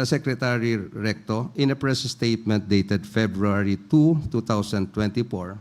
Secretary Recto, in a press statement dated February 2, 2024,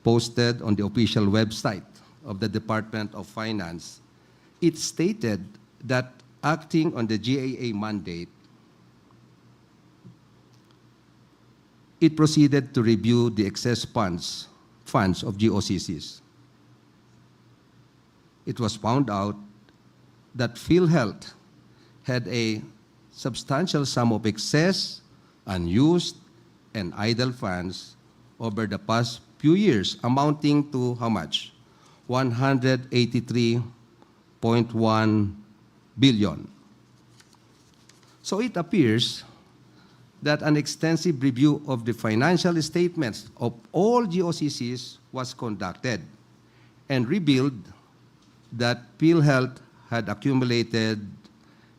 posted on the official website of the Department of Finance, it stated that acting on the GAA mandate, it proceeded to review the excess funds of GOCCs. It was found out that Philhealth had a substantial sum of excess, unused, and idle funds over the past few years, amounting to how much? 183.1 billion. So it appears that an extensive review of the financial statements of all GOCCs was conducted and revealed that Philhealth had accumulated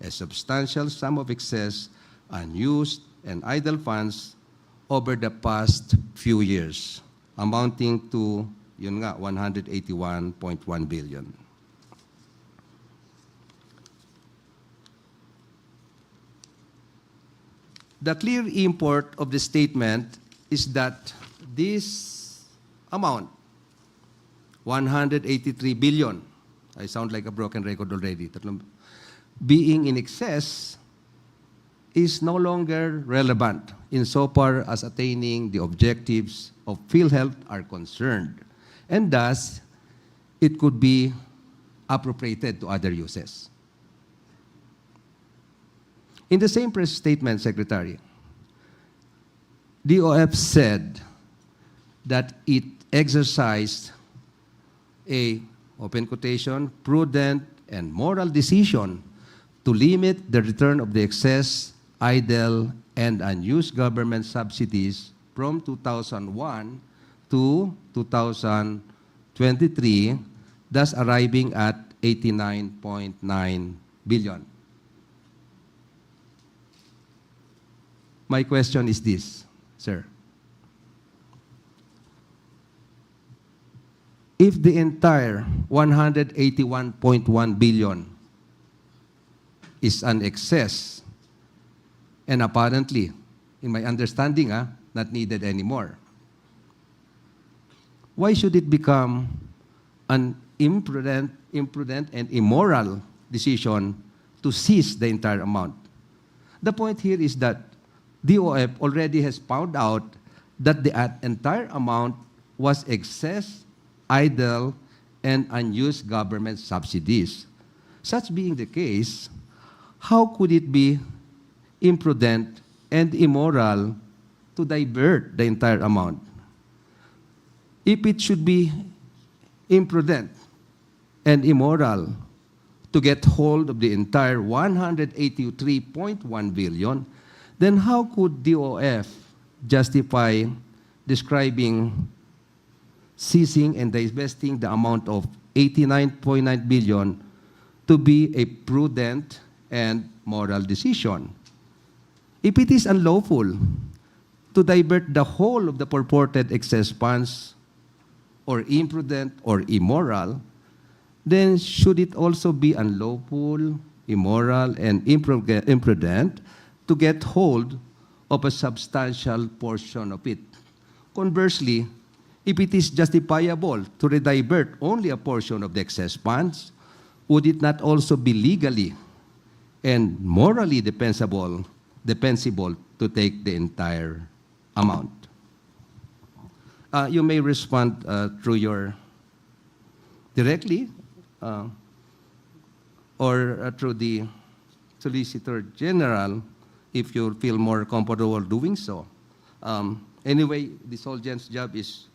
a substantial sum of excess, unused, and idle funds over the past few years, amounting to, yun nga, 181.1 billion. The clear import of the statement is that this amount, 183 billion, I sound like a broken record already, being in excess is no longer relevant insofar as attaining the objectives of Philhealth are concerned, and thus it could be appropriated to other uses. In the same press statement, Secretary, DOF said that it exercised a, open quotation, prudent and moral decision to limit the return of the excess, idle, and unused government subsidies from 2001 to 2023, thus arriving at 89.9 billion. My question is this, sir. If the entire 181.1 billion is an excess, and apparently, in my understanding, not needed anymore, why should it become an imprudent and immoral decision to seize the entire amount? The point here is that DOF already has found out that the entire amount was excess, idle, and unused government subsidies. Such being the case, how could it be imprudent and immoral to divert the entire amount? If it should be imprudent and immoral to get hold of the entire 183.1 billion, then how could DOF justify describing seizing and divesting the amount of 89.9 billion to be a prudent and moral decision? If it is unlawful to divert the whole of the purported excess funds, or imprudent or immoral, then should it also be unlawful, immoral, and imprudent to get hold of a substantial portion of it? Conversely, if it is justifiable to redivert only a portion of the excess funds, would it not also be legally and morally defensible to take the entire amount? You may respond through your directly or through the Solicitor General if you feel more comfortable doing so. Anyway, the Solgen's job is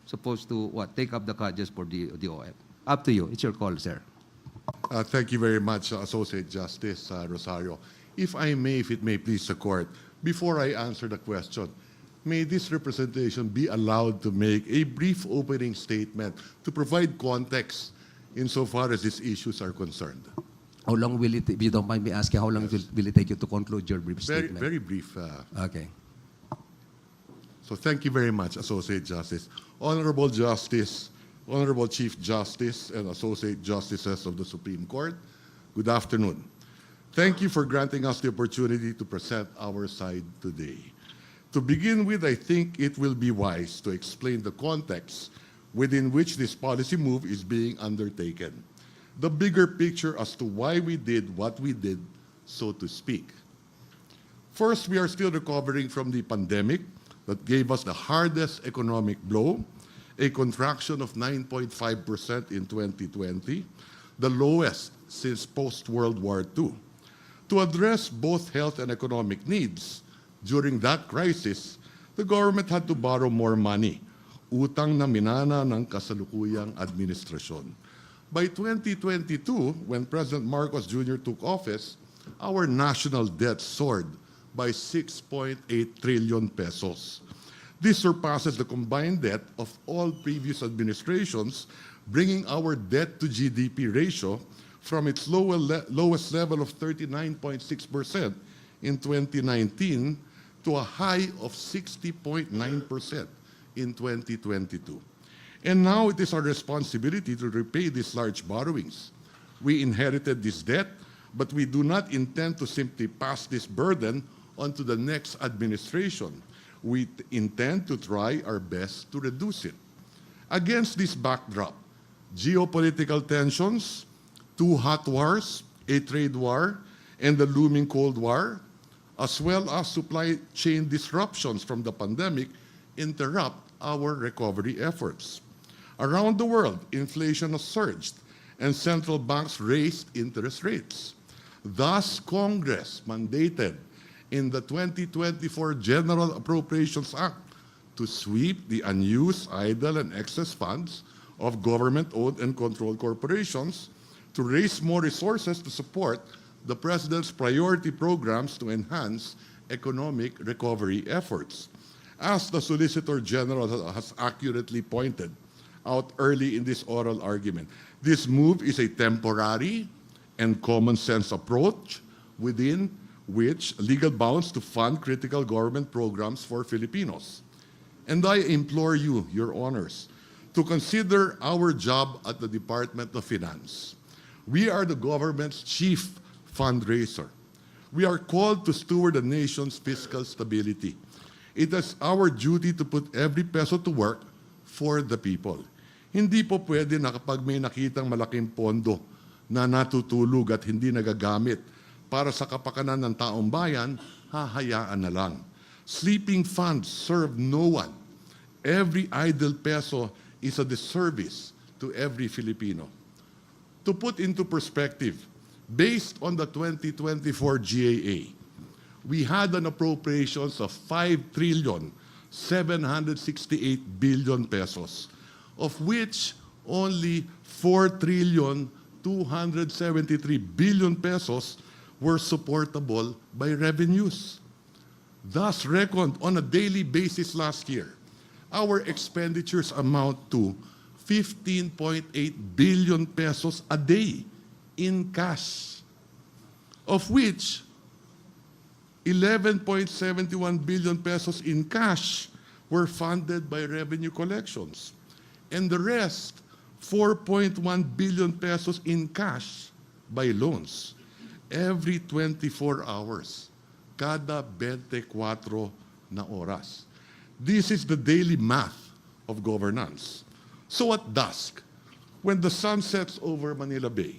supposed to take up the charges for the OF. Up to you. It's your call, sir. Thank you very much, Associate Justice Rosario. If I may, if it may please the Court, before I answer the question, may this representation be allowed to make a brief opening statement to provide context insofar as these issues are concerned? How long will it, if you don't mind me asking, how long will it take you to conclude your brief statement? Very brief. Okay. So thank you very much, Associate Justice. Honorable Justice, Honorable Chief Justice, and Associate Justices of the Supreme Court, good afternoon. Thank you for granting us the opportunity to present our side today. To begin with, I think it will be wise to explain the context within which this policy move is being undertaken, the bigger picture as to why we did what we did, so to speak. First, we are still recovering from the pandemic that gave us the hardest economic blow, a contraction of 9.5% in 2020, the lowest since post-World War II. To address both health and economic needs, during that crisis, the government had to borrow more money, utang na minana ng kasalukuyang administrasyon. By 2022, when President Marcos Jr. took office, our national debt soared by 6.8 trillion pesos. This surpasses the combined debt of all previous administrations, bringing our debt to GDP ratio from its lowest level of 39.6% in 2019 to a high of 60.9% in 2022. And now it is our responsibility to repay these large borrowings. We inherited this debt, but we do not intend to simply pass this burden onto the next administration. We intend to try our best to reduce it. Against this backdrop, geopolitical tensions, two hot wars, a trade war, and the looming Cold War, as well as supply chain disruptions from the pandemic, interrupt our recovery efforts. Around the world, inflation has surged, and central banks raised interest rates. Thus, Congress mandated in the 2024 General Appropriations Act to sweep the unused, idle, and excess funds of government-owned and controlled corporations to raise more resources to support the President's priority programs to enhance economic recovery efforts. As the Solicitor General has accurately pointed out early in this oral argument, this move is a temporary and common sense approach within which legal bounds to fund critical government programs for Filipinos. And I implore you, Your Honors, to consider our job at the Department of Finance. We are the government's chief fundraiser. We are called to steward the nation's fiscal stability. It is our duty to put every peso to work for the people. Hindi po pwede na kapag may nakitang malaking pondo na natutulog at hindi nagagamit para sa kapakanan ng taong bayan, hahayaan na lang. Sleeping funds serve no one. Every idle peso is a disservice to every Filipino. To put into perspective, based on the 2024 GAA, we had an appropriations of 5,768 billion pesos, of which only 4,273 billion pesos were supportable by revenues. Thus, reckoned on a daily basis last year, our expenditures amount to 15.8 billion pesos a day in cash, of which 11.71 billion pesos in cash were funded by revenue collections, and the rest, 4.1 billion pesos in cash by loans. Every 24 hours, kada 24 na oras. This is the daily math of governance. So at dusk, when the sun sets over Manila Bay,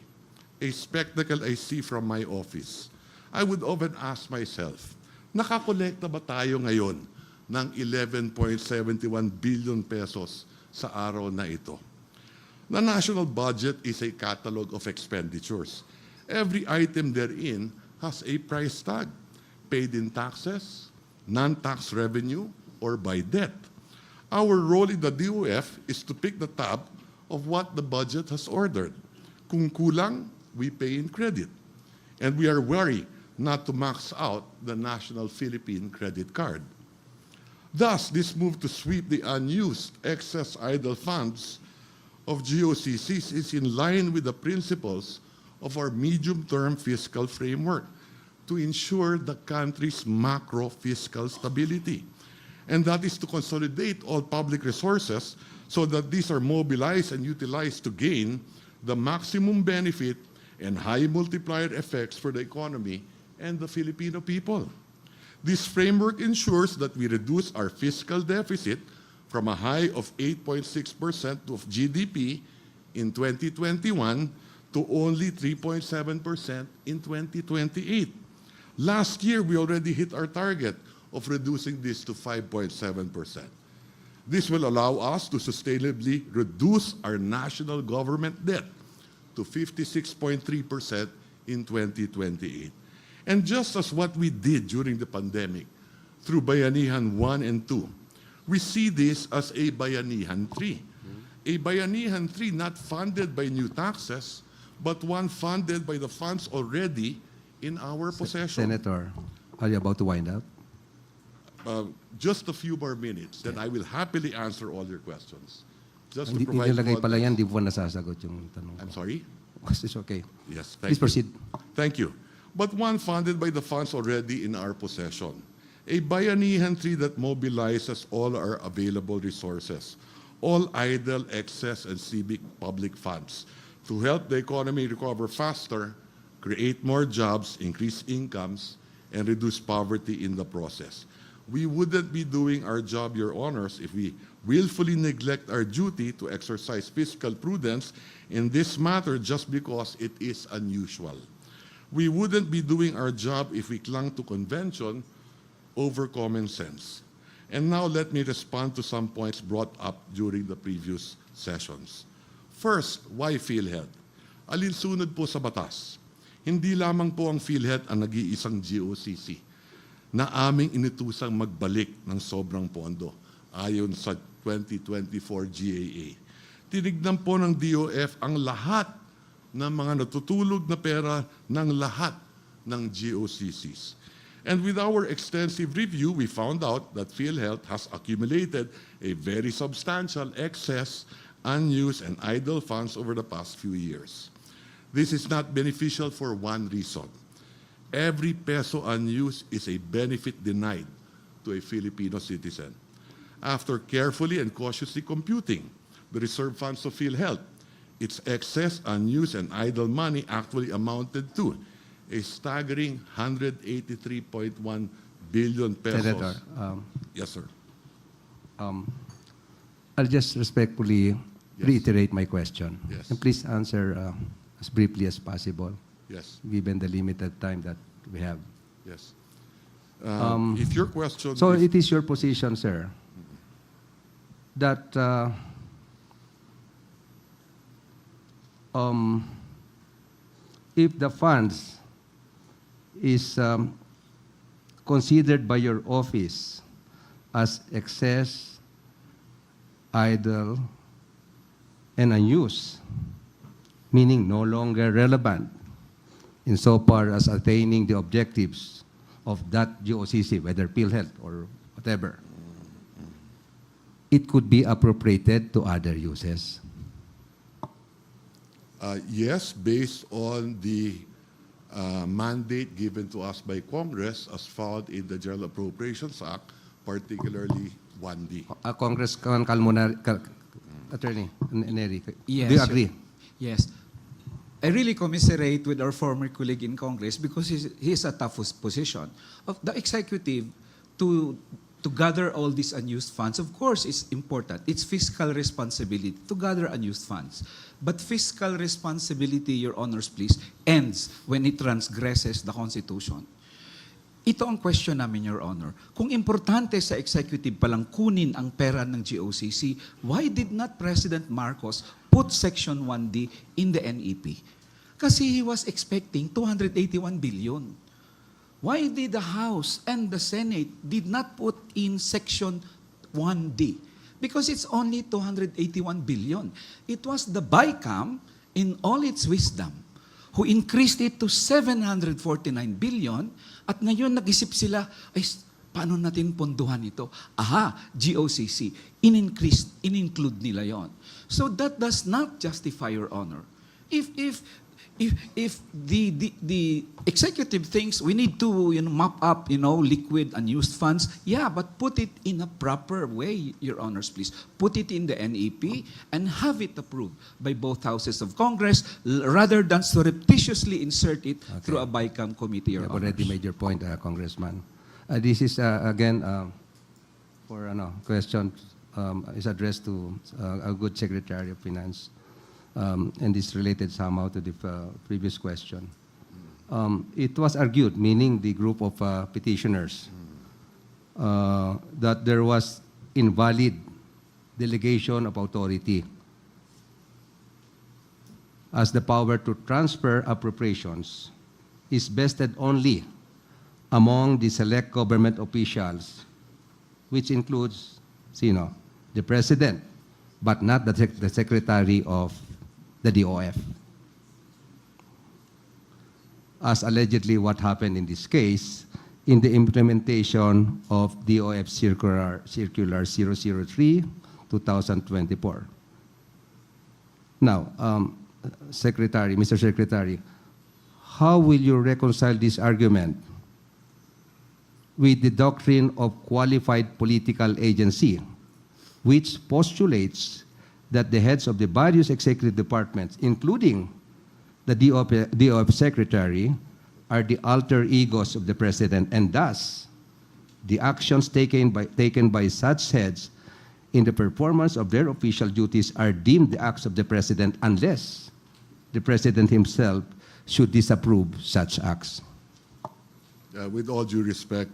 a spectacle I see from my office, I would often ask myself, nakakolekta ba tayo ngayon ng 11.71 billion pesos sa araw na ito? The national budget is a catalog of expenditures. Every item therein has a price tag, paid in taxes, non-tax revenue, or by debt. Our role in the DOF is to pick the tab of what the budget has ordered. Kung kulang, we pay in credit. And we are wary not to max out the National Philippine Credit Card. Thus, this move to sweep the unused excess idle funds of GOCCs is in line with the principles of our medium-term fiscal framework to ensure the country's macro-fiscal stability. And that is to consolidate all public resources so that these are mobilized and utilized to gain the maximum benefit and high multiplier effects for the economy and the Filipino people. This framework ensures that we reduce our fiscal deficit from a high of 8.6% of GDP in 2021 to only 3.7% in 2028. Last year, we already hit our target of reducing this to 5.7%. This will allow us to sustainably reduce our national government debt to 56.3% in 2028. And just as what we did during the pandemic through Bayanihan 1 and 2, we see this as a Bayanihan 3. A Bayanihan 3 not funded by new taxes, but one funded by the funds already in our possession. Senator, are you about to wind up? Just a few more minutes, then I will happily answer all your questions. Just to Hindi provide nilagay pala yan, context. di po nasasagot yung tanong I'm ko. sorry? It's okay. Yes, Please thank you. proceed. Thank you. But one funded by the funds already in our possession. A Bayanihan 3 that mobilizes all our available resources, all idle, excess, and civic public funds to help the economy recover faster, create more jobs, increase incomes, and reduce poverty in the process. We wouldn't be doing our job, Your Honors, if we willfully neglect our duty to exercise fiscal prudence in this matter just because it is unusual. We wouldn't be doing our job if we clung to convention over common sense. And now let me respond to some points brought up during the previous sessions. First, why Philhealth? Alinsunod po sa batas. Hindi lamang po ang Philhealth ang nag-iisang GOCC na aming inutusang magbalik ng sobrang pondo ayon sa 2024 GAA. Tinignan po ng DOF ang lahat ng mga natutulog na pera ng lahat ng GOCCs. And with our extensive review, we found out that Philhealth has accumulated a very substantial excess, unused, and idle funds over the past few years. This is not beneficial for one reason. Every peso unused is a benefit denied to a Filipino citizen. After carefully and cautiously computing the reserve funds of Philhealth, its excess, unused, and idle money actually amounted to a staggering 183.1 billion pesos. Senator, Yes, sir. I'll just respectfully reiterate my question. Yes. And please answer as briefly as possible, Yes, given the limited time that we have. yes. If your question So is, it is your position, sir, that if the funds is considered by your office as excess, idle, and unused, meaning no longer relevant insofar as attaining the objectives of that GOCC, whether Philhealth or whatever, it could be appropriated to other uses. yes, based on the mandate given to us by Congress as found in the General Appropriations Act, particularly 1D. Congressman Attorney Neri, Yes, do you agree? Yes. I really commiserate with our former colleague in Congress because he's a tough position. Of the executive to gather all these unused funds, of course, is important. It's fiscal responsibility to gather unused funds. But fiscal responsibility, Your Honors, please, ends when it transgresses the Constitution. Ito ang question namin, Your Honor. Kung importante sa executive palang kunin ang pera ng GOCC, why did not President Marcos put Section 1D in the NEP? Kasi he was expecting 281 billion. Why did the House and the Senate did not put in Section 1D? Because it's only 281 billion. It was the BICAM, in all its wisdom, who increased it to 749 billion, at ngayon nag-isip sila, ay, paano natin ponduhan ito? Aha, GOCC, in-include nila yon. So that does not justify, Your Honor. If if the executive thinks we need to mop up liquid unused funds, yeah, but put it in a proper way, Your Honors, please. Put it in the NEP and have it approved by both houses of Congress rather than surreptitiously insert it through a BICAM committee, Your You have Honors. already made your point, Congressman. This is, again, for question is addressed to a good Secretary of Finance, and is related somehow to the previous question. It was argued, meaning the group of petitioners, that there was invalid delegation of authority, as the power to transfer appropriations is vested only among the select government officials, which includes the President, but not the Secretary of the DOF. As allegedly what happened in this case in the implementation of DOF Circular 003, 2024. Now, Mr. Secretary, how will you reconcile this argument with the doctrine of qualified political agency, which postulates that the heads of the various executive departments, including the DOF Secretary, are the alter egos of the President, and thus the actions taken by such heads in the performance of their official duties are deemed the acts of the President unless the President himself should disapprove such acts? With all due respect,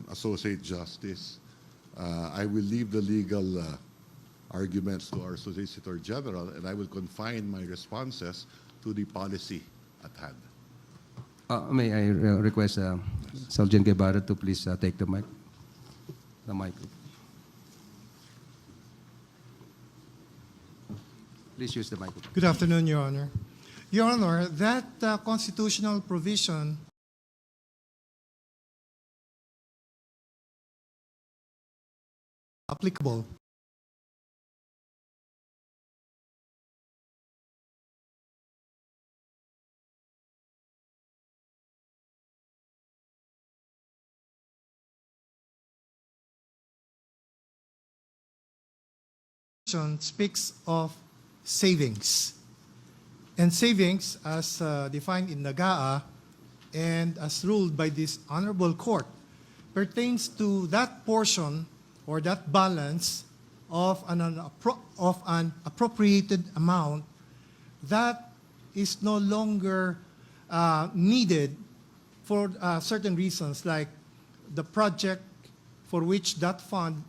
Associate Justice, I will leave the legal arguments to our Solicitor General, and I will confine my responses to the policy at hand. May I request Sergeant Guevara to please take the mic? The mic. Please use the microphone. Good afternoon, Your Honor. Your Honor, that constitutional provision applicable. Speaks of savings. And savings, as defined in NAGAA and as ruled by this honorable court, pertains to that portion or that balance of an appropriated amount that is no longer needed for certain reasons, like the project for which that fund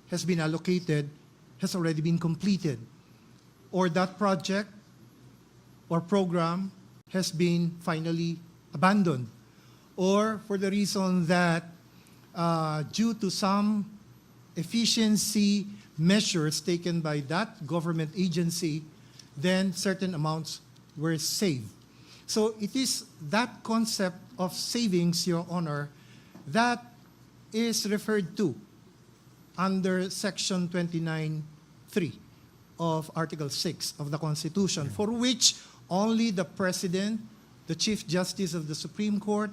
has been allocated has already been completed, or that project or program has been finally abandoned, or for the reason that due to some efficiency measures taken by that government agency, then certain amounts were saved. So it is that concept of savings, Your Honor, that is referred to under Section 29(3) of Article 6 of the Constitution, for which only the President, the Chief Justice of the Supreme Court,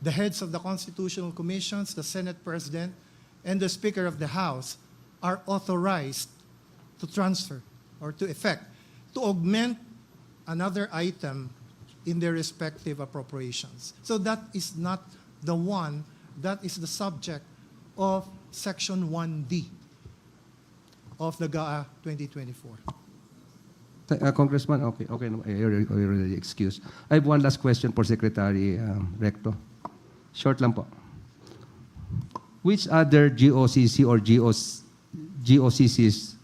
the heads of the constitutional commissions, the Senate President, and the Speaker of the House are authorized to transfer or to effect, to augment another item in their respective appropriations. So that is not the one that is the subject of Section 1D of the GAA 2024. Congressman, okay, you're already excused. I have one last question for Secretary Recto. Short lang po. Which other GOCC or GOCCs,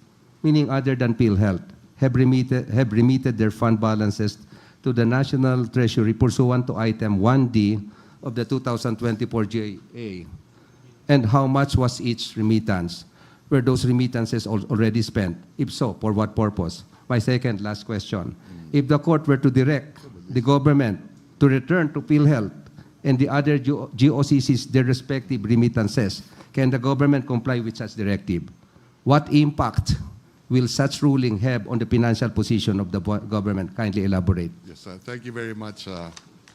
meaning other than Philhealth, have remitted their fund balances to the National Treasury pursuant to Item 1D of the 2024 GAA? And how much was each remittance? Were those remittances already spent? If so, for what purpose? My second last question. If the court were to direct the government to return to Philhealth and the other GOCCs their respective remittances, can the government comply with such directive? What impact will such ruling have on the financial position of the government? Kindly elaborate. Yes, thank you very much,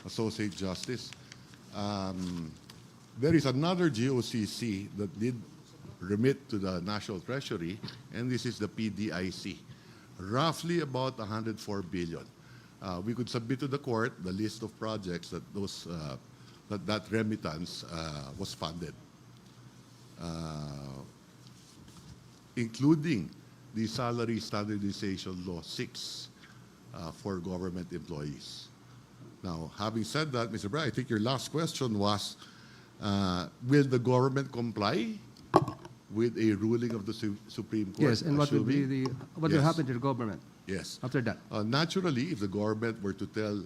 Associate Justice. There is another GOCC that did remit to the National Treasury, and this is the PDIC, roughly about 104 billion. We could submit to the court the list of projects that that remittance was funded, including the Salary Standardization Law 6 for government employees. Now, having said that, Mr. Bray, I think your last question was, will the government comply with a ruling of the Supreme Court? Yes, and what will be what will Yes. happen to the government Yes. after that? Naturally, if the government were to tell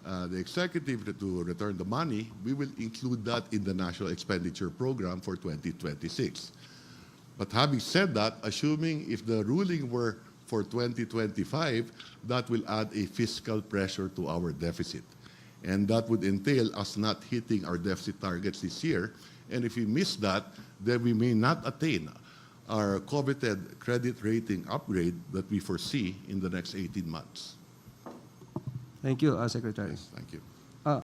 the executive to return the money, we will include that in the National Expenditure Program for 2026. But having said that, assuming if the ruling were for 2025, that will add a fiscal pressure to our deficit. And that would entail us not hitting our deficit targets this year. And if we miss that, then we may not attain our coveted credit rating upgrade that we foresee in the next 18 months. Thank you, Secretary. Thank you.